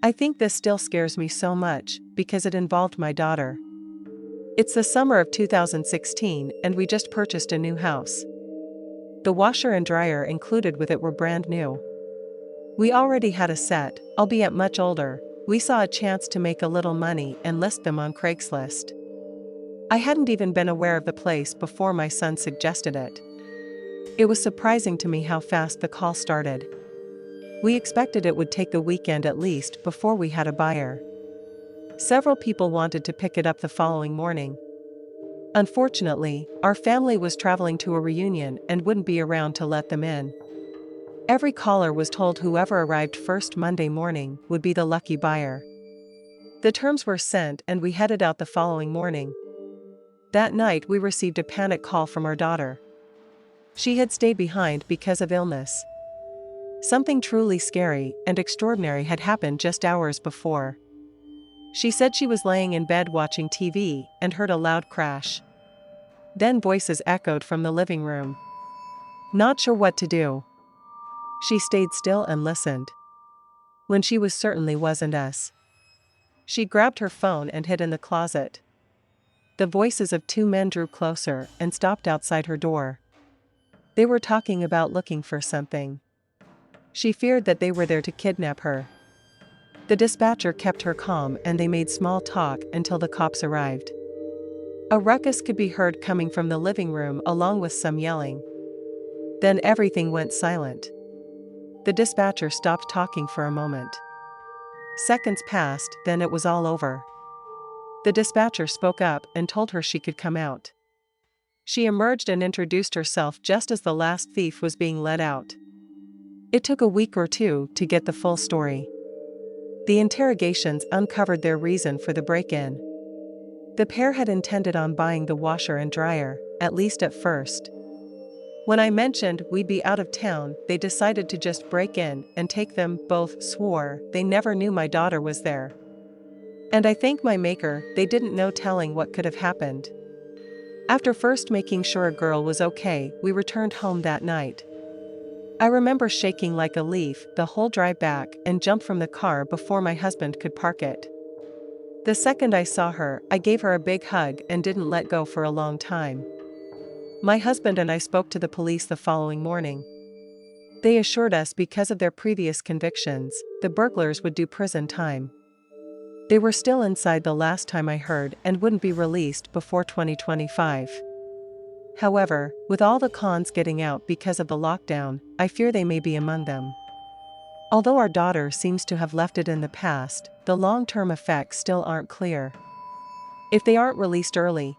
I think this still scares me so much, because it involved my daughter. It's the summer of 2016 and we just purchased a new house. The washer and dryer included with it were brand new. We already had a set, albeit much older. We saw a chance to make a little money and list them on Craigslist. I hadn't even been aware of the place before my son suggested it. It was surprising to me how fast the call started. We expected it would take the weekend at least before we had a buyer. Several people wanted to pick it up the following morning. Unfortunately, our family was traveling to a reunion and wouldn't be around to let them in. Every caller was told whoever arrived first Monday morning would be the lucky buyer. The terms were sent and we headed out the following morning. That night we received a panic call from our daughter. She had stayed behind because of illness. Something truly scary and extraordinary had happened just hours before. She said she was laying in bed watching TV and heard a loud crash. Then voices echoed from the living room. Not sure what to do. She stayed still and listened. When she was certain it wasn't us, she grabbed her phone and hid in the closet. The voices of two men drew closer and stopped outside her door. They were talking about looking for something. She feared that they were there to kidnap her. The dispatcher kept her calm and they made small talk until the cops arrived. A ruckus could be heard coming from the living room along with some yelling. Then everything went silent. The dispatcher stopped talking for a moment. Seconds passed, then it was all over. The dispatcher spoke up and told her she could come out. She emerged and introduced herself just as the last thief was being let out. It took a week or two to get the full story. The interrogations uncovered their reason for the break-in. The pair had intended on buying the washer and dryer, at least at first. When I mentioned we'd be out of town, they decided to just break in and take them. Both swore they never knew my daughter was there. And I thank my maker, they didn't know telling what could have happened. After first making sure a girl was okay, we returned home that night. I remember shaking like a leaf the whole drive back and jumped from the car before my husband could park it. The second I saw her, I gave her a big hug and didn't let go for a long time. My husband and I spoke to the police the following morning. They assured us because of their previous convictions, the burglars would do prison time. They were still inside the last time I heard and wouldn't be released before 2025. However, with all the cons getting out because of the lockdown, I fear they may be among them. Although our daughter seems to have left it in the past, the long-term effects still aren't clear. If they aren't released early,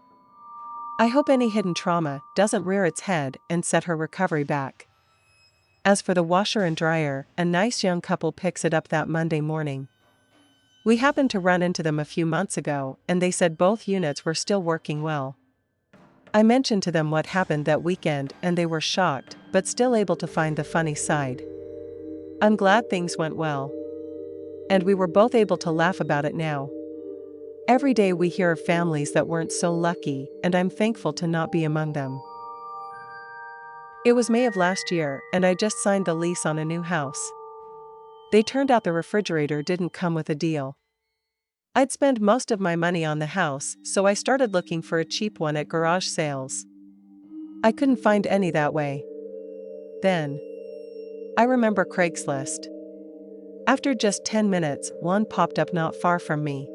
I hope any hidden trauma doesn't rear its head and set her recovery back. As for the washer and dryer, a nice young couple picks it up that Monday morning. We happened to run into them a few months ago, and they said both units were still working well. I mentioned to them what happened that weekend and they were shocked, but still able to find the funny side. I'm glad things went well. And we were both able to laugh about it now. Every day we hear of families that weren't so lucky, and I'm thankful to not be among them. It was May of last year, and I just signed the lease on a new house. They turned out the refrigerator didn't come with a deal. I'd spend most of my money on the house, so I started looking for a cheap one at garage sales. I couldn't find any that way. Then, I remember Craigslist. After just 10 minutes, one popped up not far from me.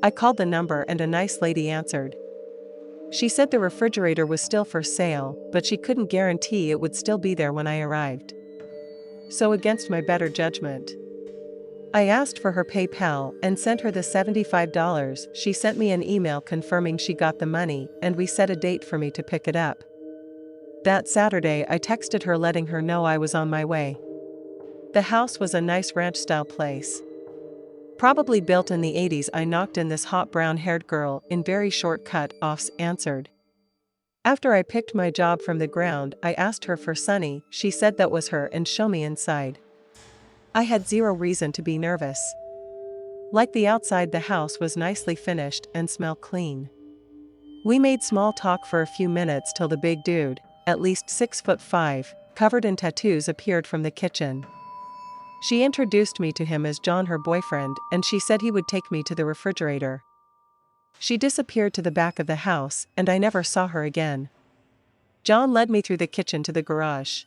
I called the number and a nice lady answered. She said the refrigerator was still for sale, but she couldn't guarantee it would still be there when I arrived. So against my better judgment, I asked for her PayPal and sent her the $75. She sent me an email confirming she got the money, and we set a date for me to pick it up. That Saturday I texted her letting her know I was on my way. The house was a nice ranch-style place. Probably built in the 80s. I knocked and this hot brown-haired girl in very short cut-offs answered. After I picked my job from the ground, I asked her for Sunny. She said that was her and show me inside. I had zero reason to be nervous. Like the outside, the house was nicely finished and smelled clean. We made small talk for a few minutes till the big dude, at least 6'5", covered in tattoos, appeared from the kitchen. She introduced me to him as John, her boyfriend, and she said he would take me to the refrigerator. She disappeared to the back of the house, and I never saw her again. John led me through the kitchen to the garage.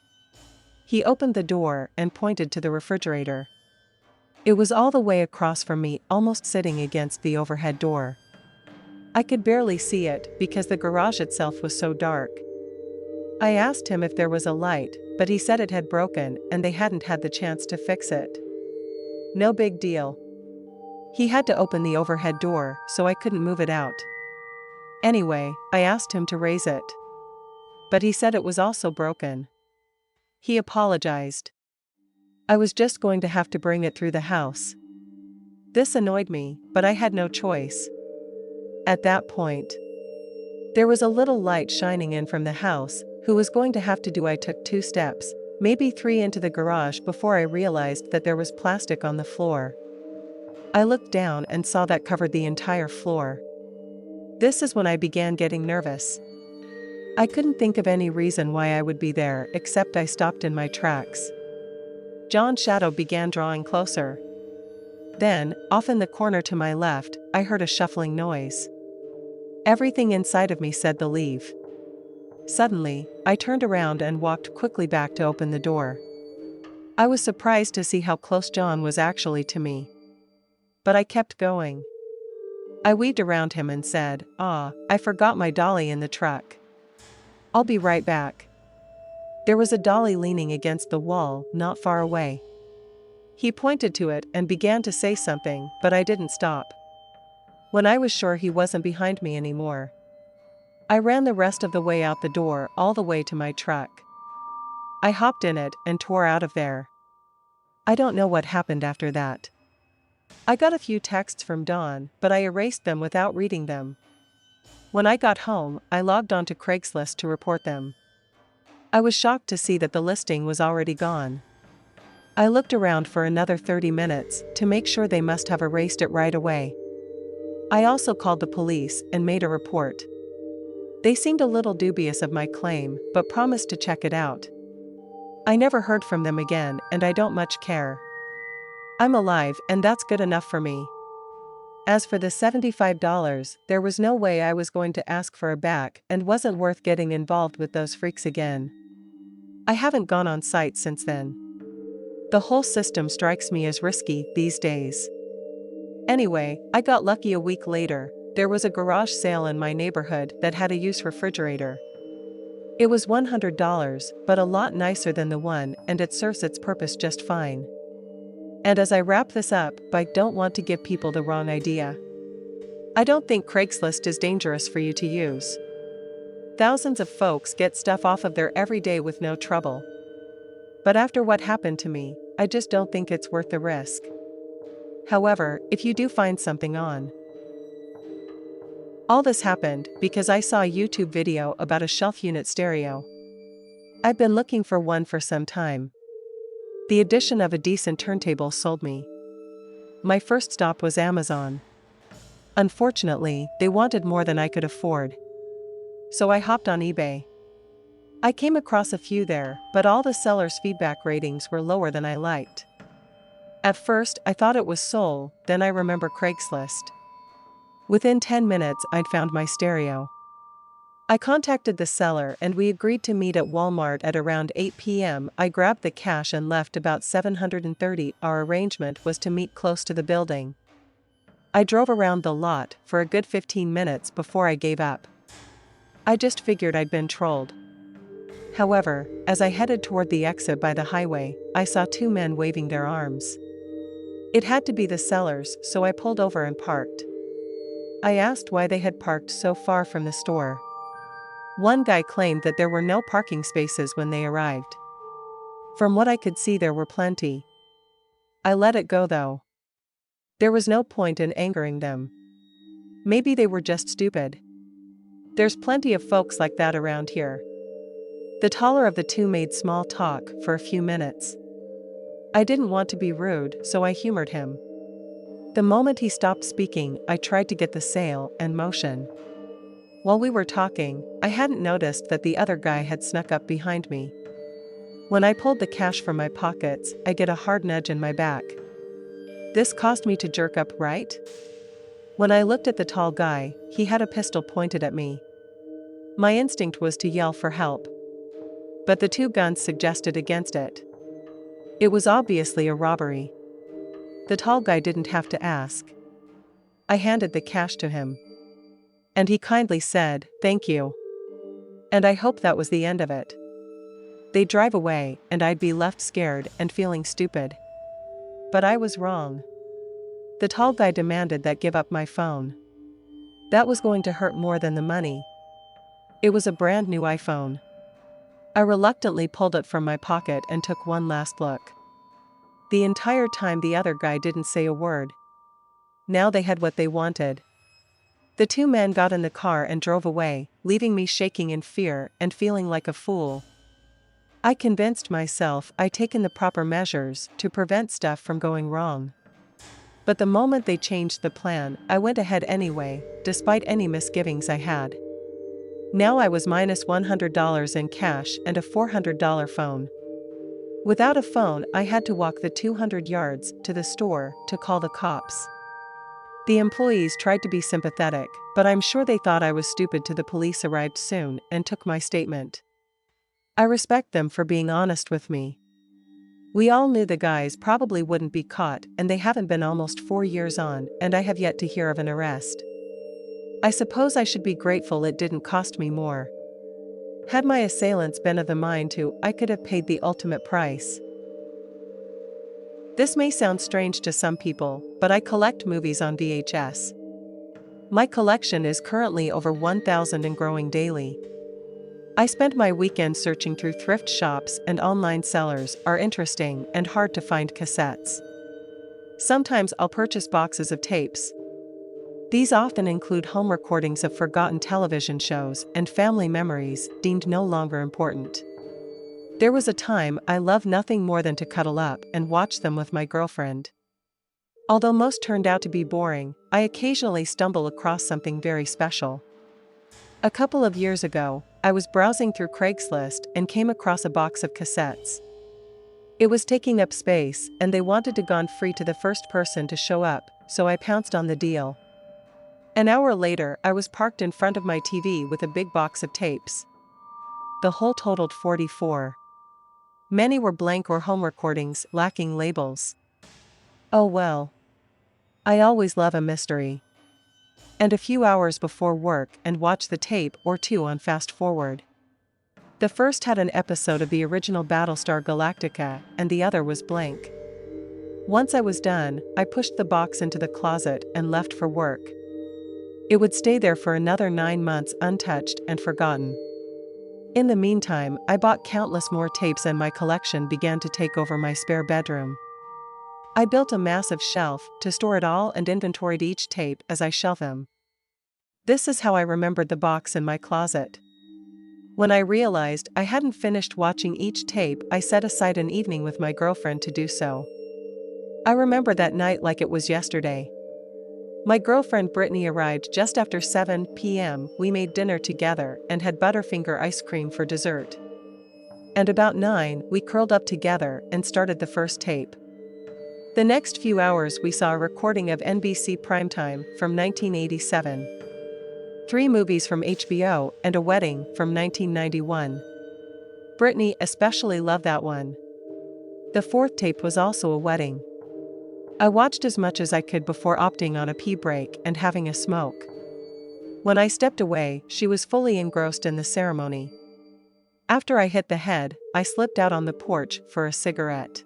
He opened the door and pointed to the refrigerator. It was all the way across from me, almost sitting against the overhead door. I could barely see it because the garage itself was so dark. I asked him if there was a light, but he said it had broken and they hadn't had the chance to fix it. No big deal. He had to open the overhead door, so I couldn't move it out. Anyway, I asked him to raise it. But he said it was also broken. He apologized. I was just going to have to bring it through the house. This annoyed me, but I had no choice. At that point, there was a little light shining in from the house. Who was going to have to do? I took 2 steps, maybe 3 into the garage before I realized that there was plastic on the floor. I looked down and saw that covered the entire floor. This is when I began getting nervous. I couldn't think of any reason why I would be there, except I stopped in my tracks. John's shadow began drawing closer. Then, off in the corner to my left, I heard a shuffling noise. Everything inside of me said to leave. Suddenly, I turned around and walked quickly back to open the door. I was surprised to see how close John was actually to me. But I kept going. I weaved around him and said, I forgot my dolly in the truck. I'll be right back." There was a dolly leaning against the wall, not far away. He pointed to it and began to say something, but I didn't stop. When I was sure he wasn't behind me anymore, I ran the rest of the way out the door, all the way to my truck. I hopped in it and tore out of there. I don't know what happened after that. I got a few texts from Dawn, but I erased them without reading them. When I got home, I logged on to Craigslist to report them. I was shocked to see that the listing was already gone. I looked around for another 30 minutes to make sure they must have erased it right away. I also called the police and made a report. They seemed a little dubious of my claim, but promised to check it out. I never heard from them again, and I don't much care. I'm alive, and that's good enough for me. As for the $75, there was no way I was going to ask for it back, and wasn't worth getting involved with those freaks again. I haven't gone on site since then. The whole system strikes me as risky these days. Anyway, I got lucky. A week later, there was a garage sale in my neighborhood that had a used refrigerator. It was $100, but a lot nicer than the one, and it serves its purpose just fine. And as I wrap this up, I don't want to give people the wrong idea. I don't think Craigslist is dangerous for you to use. Thousands of folks get stuff off of there every day with no trouble. But after what happened to me, I just don't think it's worth the risk. However, if you do find something on. All this happened because I saw a YouTube video about a shelf unit stereo. I've been looking for one for some time. The addition of a decent turntable sold me. My first stop was Amazon. Unfortunately, they wanted more than I could afford. So I hopped on eBay. I came across a few there, but all the sellers' feedback ratings were lower than I liked. At first, I thought it was sold, then I remember Craigslist. Within 10 minutes, I'd found my stereo. I contacted the seller and we agreed to meet at Walmart at around 8 p.m. I grabbed the cash and left about $730. Our arrangement was to meet close to the building. I drove around the lot for a good 15 minutes before I gave up. I just figured I'd been trolled. However, as I headed toward the exit by the highway, I saw 2 men waving their arms. It had to be the sellers, so I pulled over and parked. I asked why they had parked so far from the store. One guy claimed that there were no parking spaces when they arrived. From what I could see, there were plenty. I let it go though. There was no point in angering them. Maybe they were just stupid. There's plenty of folks like that around here. The taller of the 2 made small talk for a few minutes. I didn't want to be rude, so I humored him. The moment he stopped speaking, I tried to get the sale in motion. While we were talking, I hadn't noticed that the other guy had snuck up behind me. When I pulled the cash from my pockets, I get a hard nudge in my back. This caused me to jerk up, right? When I looked at the tall guy, he had a pistol pointed at me. My instinct was to yell for help, but the two guns suggested against it. It was obviously a robbery. The tall guy didn't have to ask. I handed the cash to him, and he kindly said, "Thank you." And I hope that was the end of it. They'd drive away, and I'd be left scared and feeling stupid. But I was wrong. The tall guy demanded that I give up my phone. That was going to hurt more than the money. It was a brand new iPhone. I reluctantly pulled it from my pocket and took one last look. The entire time the other guy didn't say a word. Now they had what they wanted. The two men got in the car and drove away, leaving me shaking in fear and feeling like a fool. I convinced myself I'd taken the proper measures to prevent stuff from going wrong. But the moment they changed the plan, I went ahead anyway, despite any misgivings I had. Now I was minus $100 in cash and a $400 phone. Without a phone, I had to walk the 200 yards to the store to call the cops. The employees tried to be sympathetic, but I'm sure they thought I was stupid till the police arrived soon and took my statement. I respect them for being honest with me. We all knew the guys probably wouldn't be caught, and they haven't been almost 4 years on, and I have yet to hear of an arrest. I suppose I should be grateful it didn't cost me more. Had my assailants been of the mind to, I could have paid the ultimate price. This may sound strange to some people, but I collect movies on VHS. My collection is currently over 1,000 and growing daily. I spend my weekends searching through thrift shops, and online sellers are interesting and hard to find cassettes. Sometimes I'll purchase boxes of tapes. These often include home recordings of forgotten television shows and family memories deemed no longer important. There was a time I loved nothing more than to cuddle up and watch them with my girlfriend. Although most turned out to be boring, I occasionally stumble across something very special. A couple of years ago, I was browsing through Craigslist and came across a box of cassettes. It was taking up space, and they wanted to go free to the first person to show up, so I pounced on the deal. An hour later, I was parked in front of my TV with a big box of tapes. The whole totaled 44. Many were blank or home recordings, lacking labels. Oh well. I always love a mystery. And a few hours before work and watch the tape or two on fast forward. The first had an episode of the original Battlestar Galactica, and the other was blank. Once I was done, I pushed the box into the closet and left for work. It would stay there for another 9 months untouched and forgotten. In the meantime, I bought countless more tapes and my collection began to take over my spare bedroom. I built a massive shelf to store it all and inventoried each tape as I shelved them. This is how I remembered the box in my closet. When I realized I hadn't finished watching each tape, I set aside an evening with my girlfriend to do so. I remember that night like it was yesterday. My girlfriend Brittany arrived just after 7 p.m. We made dinner together and had Butterfinger ice cream for dessert. And about 9, we curled up together and started the first tape. The next few hours we saw a recording of NBC Primetime from 1987. 3 movies from HBO and a wedding from 1991. Brittany especially loved that one. The 4th tape was also a wedding. I watched as much as I could before opting on a pee break and having a smoke. When I stepped away, she was fully engrossed in the ceremony. After I hit the head, I slipped out on the porch for a cigarette.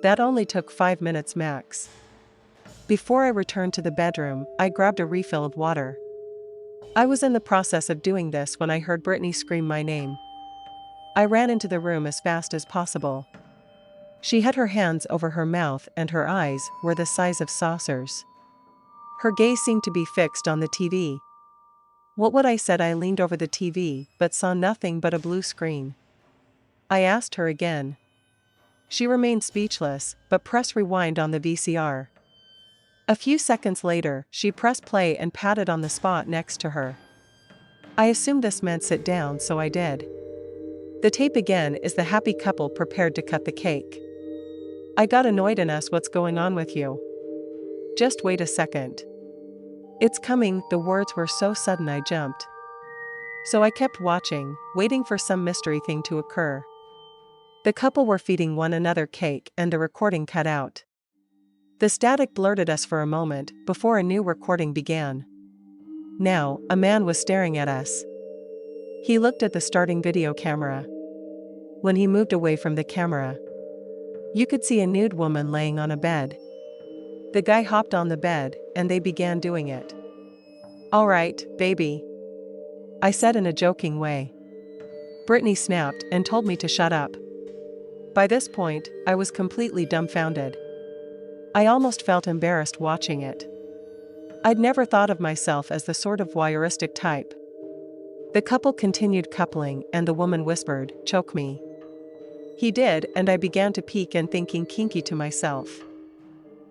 That only took 5 minutes max. Before I returned to the bedroom, I grabbed a refill of water. I was in the process of doing this when I heard Brittany scream my name. I ran into the room as fast as possible. She had her hands over her mouth and her eyes were the size of saucers. Her gaze seemed to be fixed on the TV. What would I said? I leaned over the TV but saw nothing but a blue screen. I asked her again. She remained speechless, but pressed rewind on the VCR. A few seconds later, she pressed play and patted on the spot next to her. I assumed this meant sit down, so I did. The tape again is the happy couple prepared to cut the cake. I got annoyed and asked, "What's going on with you?" "Just wait a second. It's coming." The words were so sudden I jumped. So I kept watching, waiting for some mystery thing to occur. The couple were feeding one another cake and the recording cut out. The static blurred at us for a moment before a new recording began. Now, a man was staring at us. He looked at the starting video camera. When he moved away from the camera, you could see a nude woman laying on a bed. The guy hopped on the bed, and they began doing it. "All right, baby," I said in a joking way. Brittany snapped and told me to shut up. By this point, I was completely dumbfounded. I almost felt embarrassed watching it. I'd never thought of myself as the sort of voyeuristic type. The couple continued coupling and the woman whispered, "Choke me." He did, and I began to peek and thinking kinky to myself.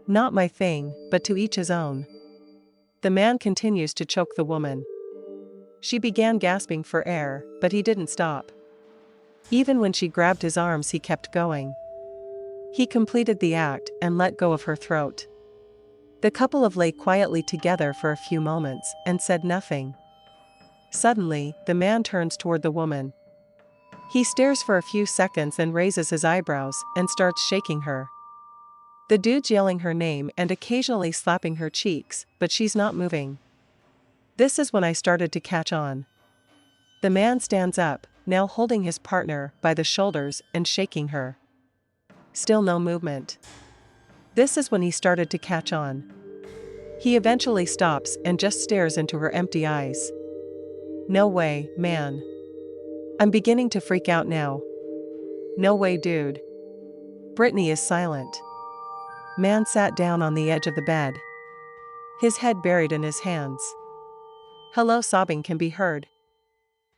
Not my thing, but to each his own. The man continues to choke the woman. She began gasping for air, but he didn't stop. Even when she grabbed his arms, he kept going. He completed the act and let go of her throat. The couple lay quietly together for a few moments and said nothing. Suddenly, the man turns toward the woman. He stares for a few seconds and raises his eyebrows and starts shaking her. The dude's yelling her name and occasionally slapping her cheeks, but she's not moving. This is when I started to catch on. The man stands up, now holding his partner by the shoulders and shaking her. Still no movement. This is when he started to catch on. He eventually stops and just stares into her empty eyes. "No way, man." I'm beginning to freak out now. "No way, dude." Brittany is silent. Man sat down on the edge of the bed, his head buried in his hands. Hello sobbing can be heard.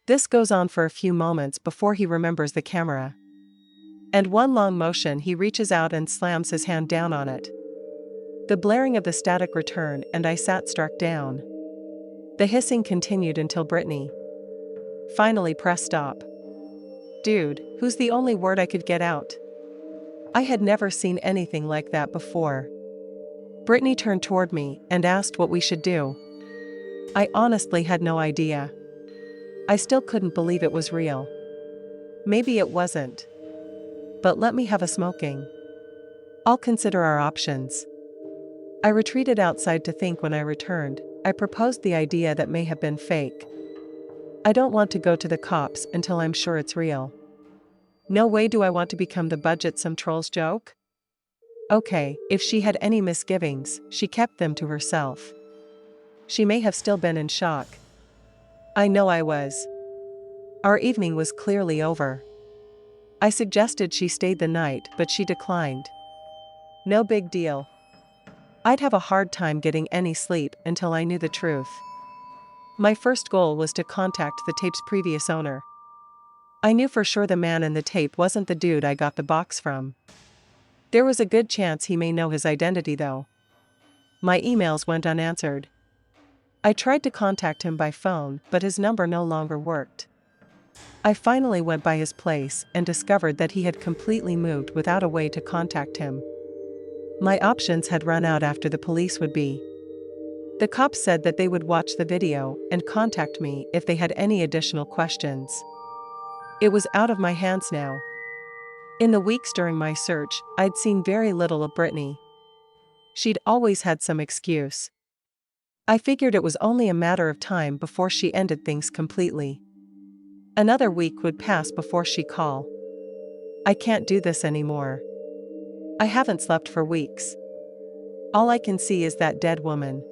This goes on for a few moments before he remembers the camera. And one long motion, he reaches out and slams his hand down on it. The blaring of the static returned and I sat struck down. The hissing continued until Brittany finally pressed stop. "Dude," who's the only word I could get out. I had never seen anything like that before. Brittany turned toward me and asked what we should do. I honestly had no idea. I still couldn't believe it was real. Maybe it wasn't. But let me have a smoking. I'll consider our options. I retreated outside to think. When I returned, I proposed the idea that may have been fake. I don't want to go to the cops until I'm sure it's real. No way do I want to become the budget some trolls joke. Okay, if she had any misgivings, she kept them to herself. She may have still been in shock. I know I was. Our evening was clearly over. I suggested she stayed the night, but she declined. No big deal. I'd have a hard time getting any sleep until I knew the truth. My first goal was to contact the tape's previous owner. I knew for sure the man in the tape wasn't the dude I got the box from. There was a good chance he may know his identity though. My emails went unanswered. I tried to contact him by phone, but his number no longer worked. I finally went by his place and discovered that he had completely moved without a way to contact him. My options had run out after the police would be. The cops said that they would watch the video and contact me if they had any additional questions. It was out of my hands now. In the weeks during my search, I'd seen very little of Brittany. She'd always had some excuse. I figured it was only a matter of time before she ended things completely. Another week would pass before she'd call. I can't do this anymore. I haven't slept for weeks. All I can see is that dead woman.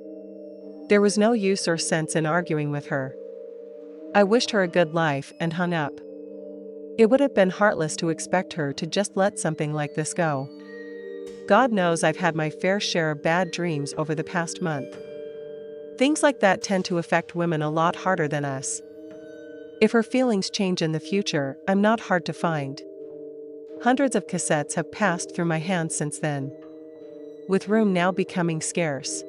There was no use or sense in arguing with her. I wished her a good life and hung up. It would have been heartless to expect her to just let something like this go. God knows I've had my fair share of bad dreams over the past month. Things like that tend to affect women a lot harder than us. If her feelings change in the future, I'm not hard to find. Hundreds of cassettes have passed through my hands since then. With room now becoming scarce,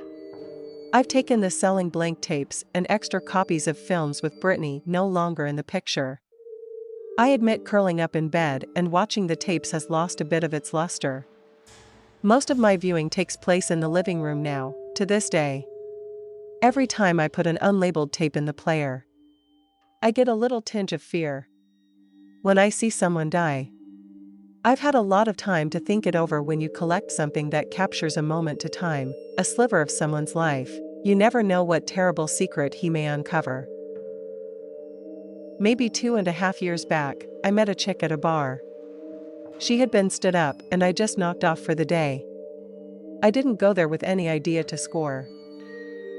I've taken the selling blank tapes and extra copies of films with Brittany no longer in the picture. I admit curling up in bed and watching the tapes has lost a bit of its luster. Most of my viewing takes place in the living room now, to this day. Every time I put an unlabeled tape in the player, I get a little tinge of fear. When I see someone die, I've had a lot of time to think it over. When you collect something that captures a moment to time, a sliver of someone's life, you never know what terrible secret he may uncover. Maybe 2.5 years back, I met a chick at a bar. She had been stood up and I just knocked off for the day. I didn't go there with any idea to score.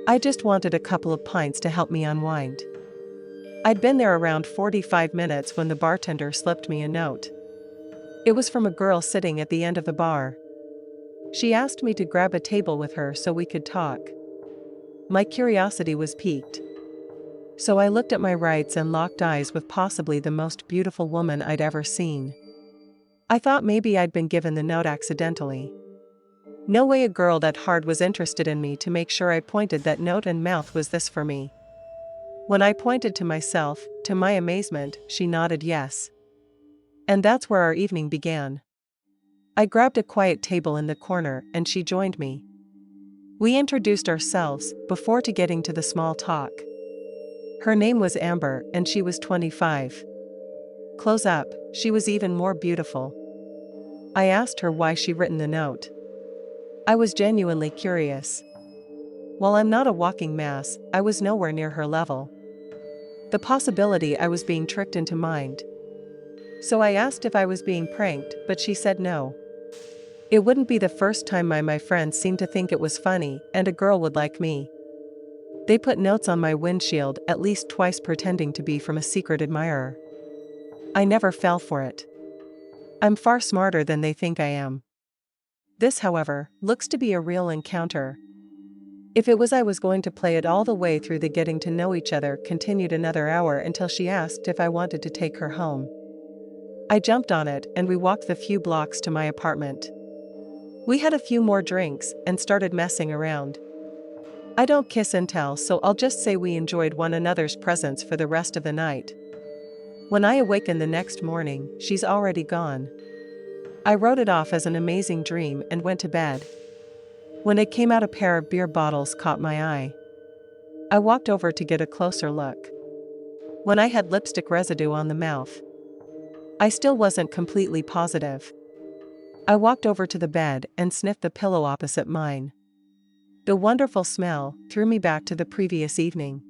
I just wanted a couple of pints to help me unwind. I'd been there around 45 minutes when the bartender slipped me a note. It was from a girl sitting at the end of the bar. She asked me to grab a table with her so we could talk. My curiosity was piqued. So I looked at my rights and locked eyes with possibly the most beautiful woman I'd ever seen. I thought maybe I'd been given the note accidentally. No way a girl that hard was interested in me to make sure I pointed that note and mouth was this for me. When I pointed to myself, to my amazement, she nodded yes. And that's where our evening began. I grabbed a quiet table in the corner and she joined me. We introduced ourselves before getting to the small talk. Her name was Amber and she was 25. Close up, she was even more beautiful. I asked her why she'd written the note. I was genuinely curious. While I'm not a walking mass, I was nowhere near her level. The possibility I was being tricked into mind. So I asked if I was being pranked, but she said no. It wouldn't be the first time my friends seemed to think it was funny and a girl would like me. They put notes on my windshield at least twice pretending to be from a secret admirer. I never fell for it. I'm far smarter than they think I am. This, however, looks to be a real encounter. If it was, I was going to play it all the way through. The getting to know each other continued another hour until she asked if I wanted to take her home. I jumped on it and we walked the few blocks to my apartment. We had a few more drinks and started messing around. I don't kiss and tell, so I'll just say we enjoyed one another's presence for the rest of the night. When I awakened the next morning, she's already gone. I wrote it off as an amazing dream and went to bed. When it came out, a pair of beer bottles caught my eye. I walked over to get a closer look. When I had lipstick residue on the mouth, I still wasn't completely positive. I walked over to the bed and sniffed the pillow opposite mine. The wonderful smell threw me back to the previous evening.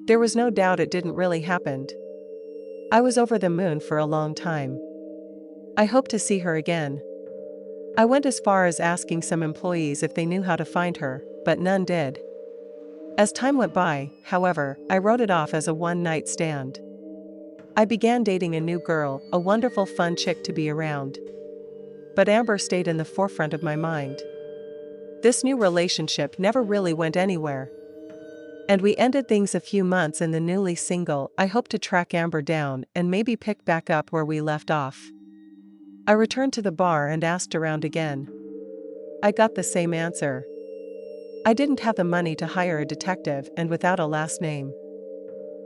There was no doubt it didn't really happen. I was over the moon for a long time. I hoped to see her again. I went as far as asking some employees if they knew how to find her, but none did. As time went by, however, I wrote it off as a one-night stand. I began dating a new girl, a wonderful fun chick to be around. But Amber stayed in the forefront of my mind. This new relationship never really went anywhere. And we ended things a few months in. The newly single, I hope to track Amber down and maybe pick back up where we left off. I returned to the bar and asked around again. I got the same answer. I didn't have the money to hire a detective and without a last name.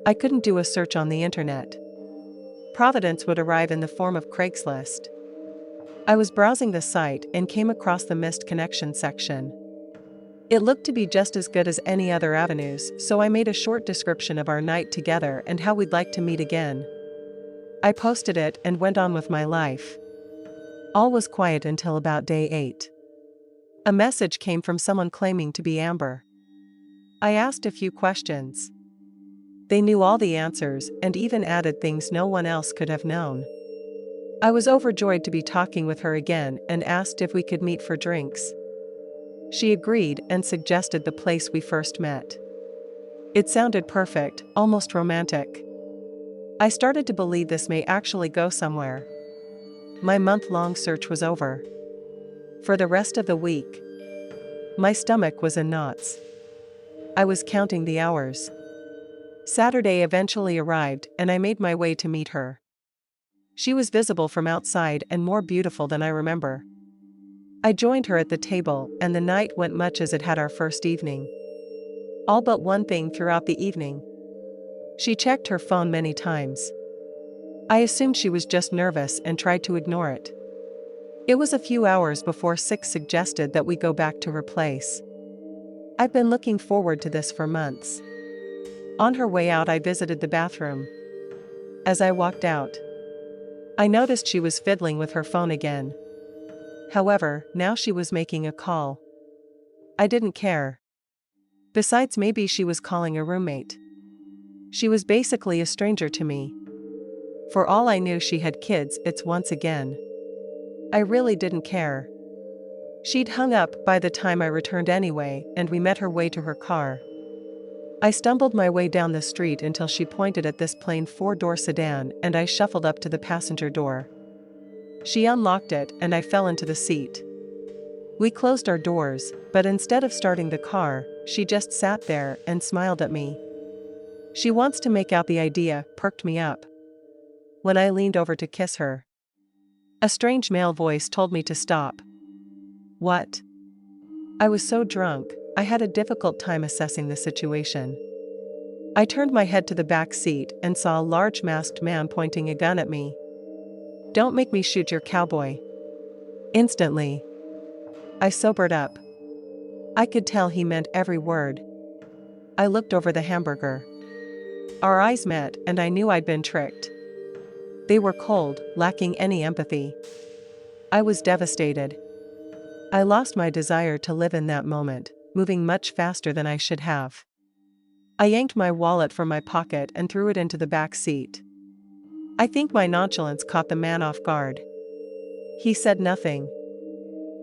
I couldn't do a search on the internet. Providence would arrive in the form of Craigslist. I was browsing the site and came across the missed connection section. It looked to be just as good as any other avenues, so I made a short description of our night together and how we'd like to meet again. I posted it and went on with my life. All was quiet until about day 8. A message came from someone claiming to be Amber. I asked a few questions. They knew all the answers and even added things no one else could have known. I was overjoyed to be talking with her again and asked if we could meet for drinks. She agreed and suggested the place we first met. It sounded perfect, almost romantic. I started to believe this may actually go somewhere. My month-long search was over. For the rest of the week, my stomach was in knots. I was counting the hours. Saturday eventually arrived and I made my way to meet her. She was visible from outside and more beautiful than I remember. I joined her at the table and the night went much as it had our first evening. All but one thing throughout the evening. She checked her phone many times. I assumed she was just nervous and tried to ignore it. It was a few hours before Six suggested that we go back to her place. I've been looking forward to this for months. On her way out, I visited the bathroom. As I walked out, I noticed she was fiddling with her phone again. However, now she was making a call. I didn't care. Besides, maybe she was calling a roommate. She was basically a stranger to me. For all I knew, she had kids. It's once again. I really didn't care. She'd hung up by the time I returned anyway, and we met her way to her car. I stumbled my way down the street until she pointed at this plain four-door sedan, and I shuffled up to the passenger door. She unlocked it, and I fell into the seat. We closed our doors, but instead of starting the car, she just sat there and smiled at me. "She wants to make out the idea," perked me up. When I leaned over to kiss her, a strange male voice told me to stop. What? I was so drunk, I had a difficult time assessing the situation. I turned my head to the back seat and saw a large masked man pointing a gun at me. "Don't make me shoot your cowboy." Instantly, I sobered up. I could tell he meant every word. I looked over the hamburger. Our eyes met, and I knew I'd been tricked. They were cold, lacking any empathy. I was devastated. I lost my desire to live in that moment, moving much faster than I should have. I yanked my wallet from my pocket and threw it into the back seat. I think my nonchalance caught the man off guard. He said nothing,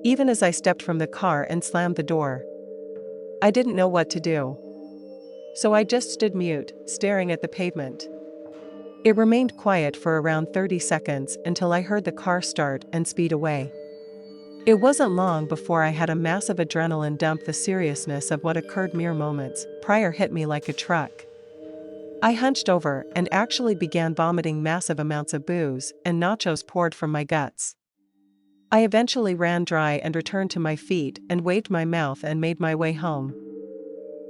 even as I stepped from the car and slammed the door. I didn't know what to do. So I just stood mute, staring at the pavement. It remained quiet for around 30 seconds until I heard the car start and speed away. It wasn't long before I had a massive adrenaline dump. The seriousness of what occurred mere moments prior hit me like a truck. I hunched over and actually began vomiting. Massive amounts of booze and nachos poured from my guts. I eventually ran dry and returned to my feet and waved my mouth and made my way home.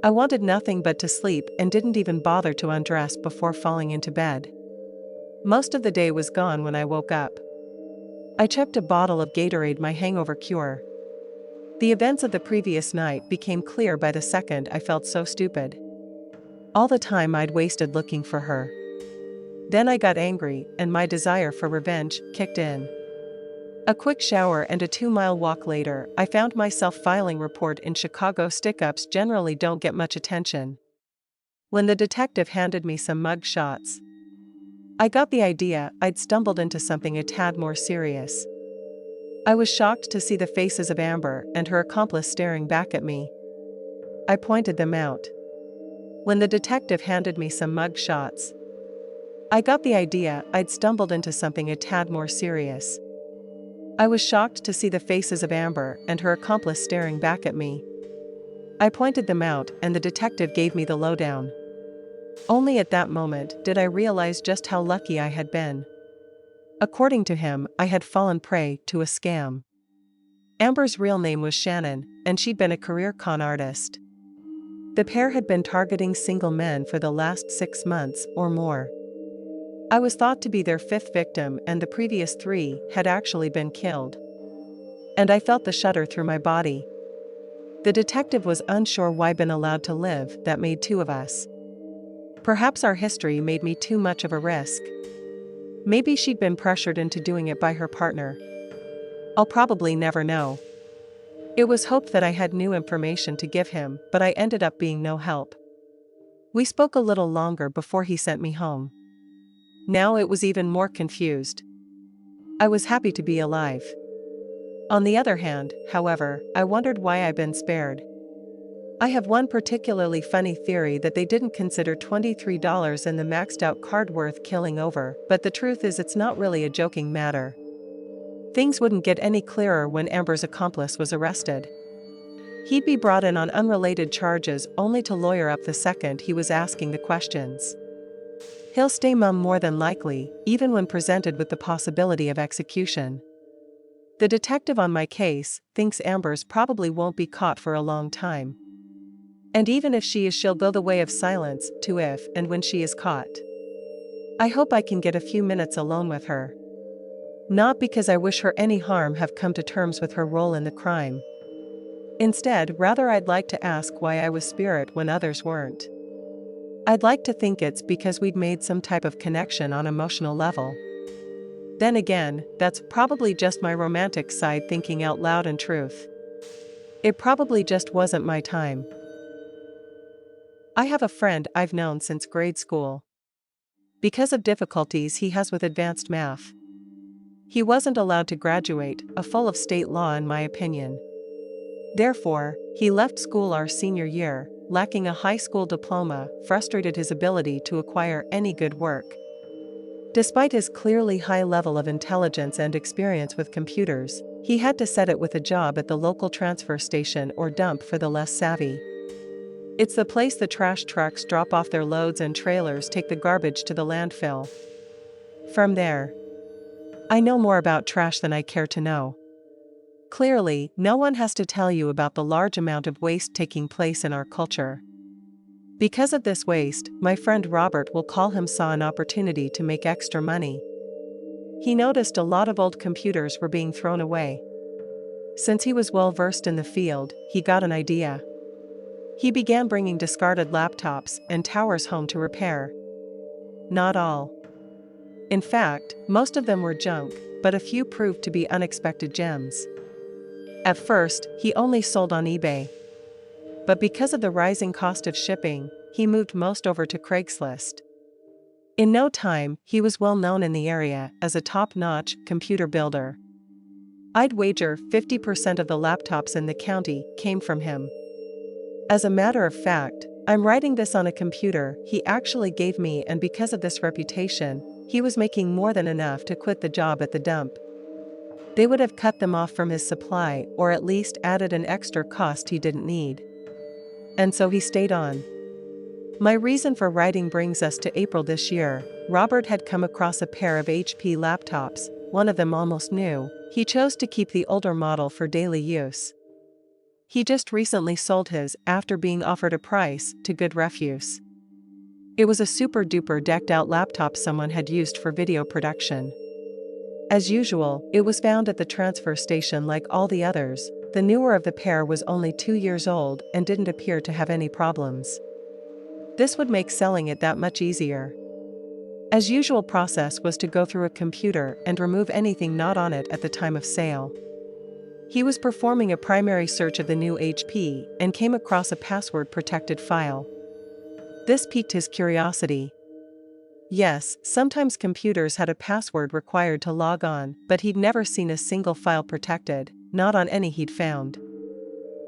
I wanted nothing but to sleep and didn't even bother to undress before falling into bed. Most of the day was gone when I woke up. I chugged a bottle of Gatorade, my hangover cure. The events of the previous night became clear by the second. I felt so stupid. All the time I'd wasted looking for her. Then I got angry, and my desire for revenge kicked in. A quick shower and a 2-mile walk later, I found myself filing report in Chicago. Stick-ups generally don't get much attention. When the detective handed me some mug shots, I got the idea I'd stumbled into something a tad more serious. I was shocked to see the faces of Amber and her accomplice staring back at me. I pointed them out. When the detective handed me some mug shots, I got the idea I'd stumbled into something a tad more serious. I was shocked to see the faces of Amber and her accomplice staring back at me. I pointed them out, and the detective gave me the lowdown. Only at that moment did I realize just how lucky I had been. According to him, I had fallen prey to a scam. Amber's real name was Shannon, and she'd been a career con artist. The pair had been targeting single men for the last 6 months or more. I was thought to be their 5th victim, and the previous 3 had actually been killed. And I felt the shudder through my body. The detective was unsure why I'd been allowed to live. That made 2 of us. Perhaps our history made me too much of a risk. Maybe she'd been pressured into doing it by her partner. I'll probably never know. It was hoped that I had new information to give him, but I ended up being no help. We spoke a little longer before he sent me home. Now it was even more confused. I was happy to be alive. On the other hand, however, I wondered why I'd been spared. I have one particularly funny theory that they didn't consider $23 in the maxed out card worth killing over, but the truth is it's not really a joking matter. Things wouldn't get any clearer when Amber's accomplice was arrested. He'd be brought in on unrelated charges only to lawyer up the second he was asking the questions. He'll stay mum more than likely, even when presented with the possibility of execution. The detective on my case thinks Amber's probably won't be caught for a long time. And even if she is, she'll go the way of silence to if and when she is caught. I hope I can get a few minutes alone with her. Not because I wish her any harm, have come to terms with her role in the crime. Instead, rather I'd like to ask why I was spirit when others weren't. I'd like to think it's because we'd made some type of connection on emotional level. Then again, that's probably just my romantic side thinking out loud in truth. It probably just wasn't my time. I have a friend I've known since grade school. Because of difficulties he has with advanced math, he wasn't allowed to graduate, a full of state law in my opinion. Therefore, he left school our senior year, lacking a high school diploma, frustrated his ability to acquire any good work. Despite his clearly high level of intelligence and experience with computers, he had to set it with a job at the local transfer station or dump for the less savvy. It's the place the trash trucks drop off their loads and trailers take the garbage to the landfill. From there, I know more about trash than I care to know. Clearly, no one has to tell you about the large amount of waste taking place in our culture. Because of this waste, my friend Robert saw an opportunity to make extra money. He noticed a lot of old computers were being thrown away. Since he was well versed in the field, he got an idea. He began bringing discarded laptops and towers home to repair. Not all. In fact, most of them were junk, but a few proved to be unexpected gems. At first, he only sold on eBay. But because of the rising cost of shipping, he moved most over to Craigslist. In no time, he was well known in the area as a top-notch computer builder. I'd wager 50% of the laptops in the county came from him. As a matter of fact, I'm writing this on a computer he actually gave me, and because of this reputation, he was making more than enough to quit the job at the dump. They would have cut them off from his supply or at least added an extra cost he didn't need. And so he stayed on. My reason for writing brings us to April this year. Robert had come across a pair of HP laptops, one of them almost new. He chose to keep the older model for daily use. He just recently sold his after being offered a price to good refuse. It was a super-duper decked-out laptop someone had used for video production. As usual, it was found at the transfer station like all the others. The newer of the pair was only 2 years old and didn't appear to have any problems. This would make selling it that much easier. As usual, process was to go through a computer and remove anything not on it at the time of sale. He was performing a primary search of the new HP and came across a password-protected file. This piqued his curiosity. Yes, sometimes computers had a password required to log on, but he'd never seen a single file protected, not on any he'd found.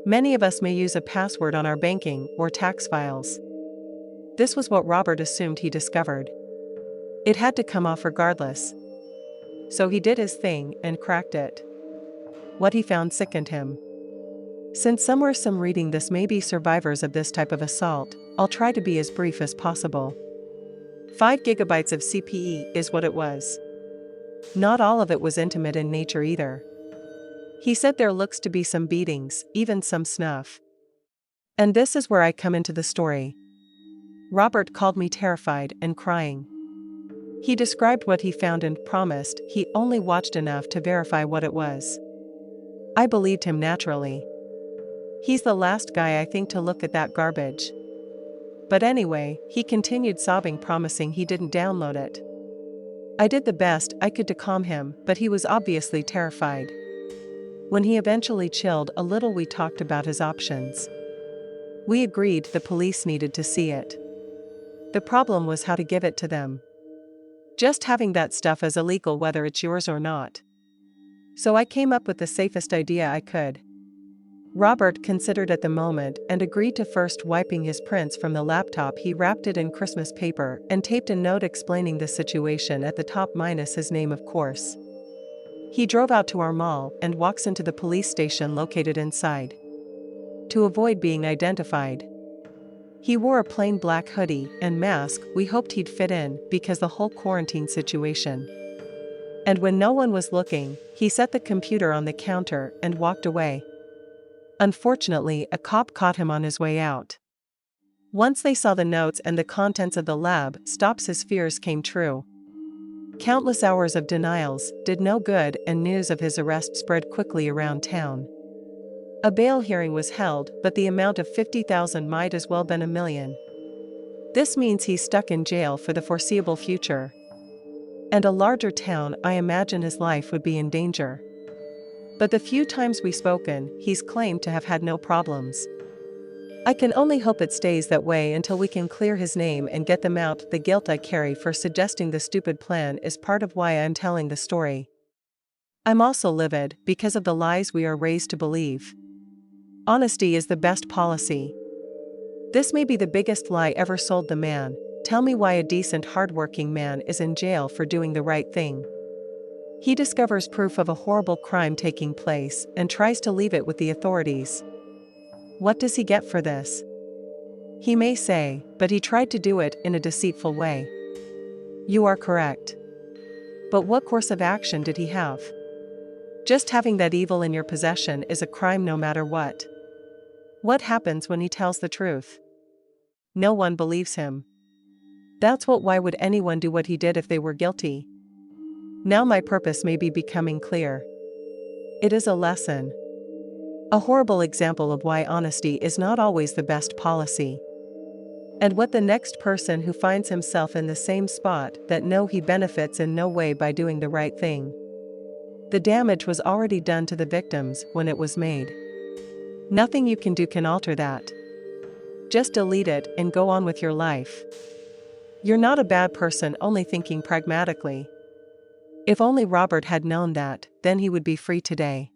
Many of us may use a password on our banking or tax files. This was what Robert assumed he discovered. It had to come off regardless. So he did his thing and cracked it. What he found sickened him. Since some reading this may be survivors of this type of assault, I'll try to be as brief as possible. 5 gigabytes of CPE is what it was. Not all of it was intimate in nature either. He said there looks to be some beatings, even some snuff. And this is where I come into the story. Robert called me terrified and crying. He described what he found and promised he only watched enough to verify what it was. I believed him naturally. He's the last guy I think to look at that garbage. But anyway, he continued sobbing, promising he didn't download it. I did the best I could to calm him, but he was obviously terrified. When he eventually chilled a little, we talked about his options. We agreed the police needed to see it. The problem was how to give it to them. Just having that stuff is illegal whether it's yours or not. So I came up with the safest idea I could. Robert considered at the moment and agreed to first wiping his prints from the laptop. He wrapped it in Christmas paper and taped a note explaining the situation at the top, minus his name, of course. He drove out to our mall and walks into the police station located inside. To avoid being identified, he wore a plain black hoodie and mask. We hoped he'd fit in because the whole quarantine situation. And when no one was looking, he set the computer on the counter and walked away. Unfortunately, a cop caught him on his way out. Once they saw the notes and the contents of the lab, Synopsis' fears came true. Countless hours of denials did no good, and news of his arrest spread quickly around town. A bail hearing was held, but the amount of 50,000 might as well been 1 million. This means he's stuck in jail for the foreseeable future. And a larger town, I imagine his life would be in danger. But the few times we've spoken, he's claimed to have had no problems. I can only hope it stays that way until we can clear his name and get them out. The guilt I carry for suggesting the stupid plan is part of why I'm telling the story. I'm also livid because of the lies we are raised to believe. Honesty is the best policy. This may be the biggest lie ever sold the man. Tell me why a decent, hardworking man is in jail for doing the right thing. He discovers proof of a horrible crime taking place and tries to leave it with the authorities. What does he get for this? He may say, but he tried to do it in a deceitful way. You are correct. But what course of action did he have? Just having that evil in your possession is a crime no matter what. What happens when he tells the truth? No one believes him. Why would anyone do what he did if they were guilty? Now my purpose may be becoming clear. It is a lesson. A horrible example of why honesty is not always the best policy. And what the next person who finds himself in the same spot that he benefits in no way by doing the right thing. The damage was already done to the victims when it was made. Nothing you can do can alter that. Just delete it and go on with your life. You're not a bad person, only thinking pragmatically. If only Robert had known that, then he would be free today.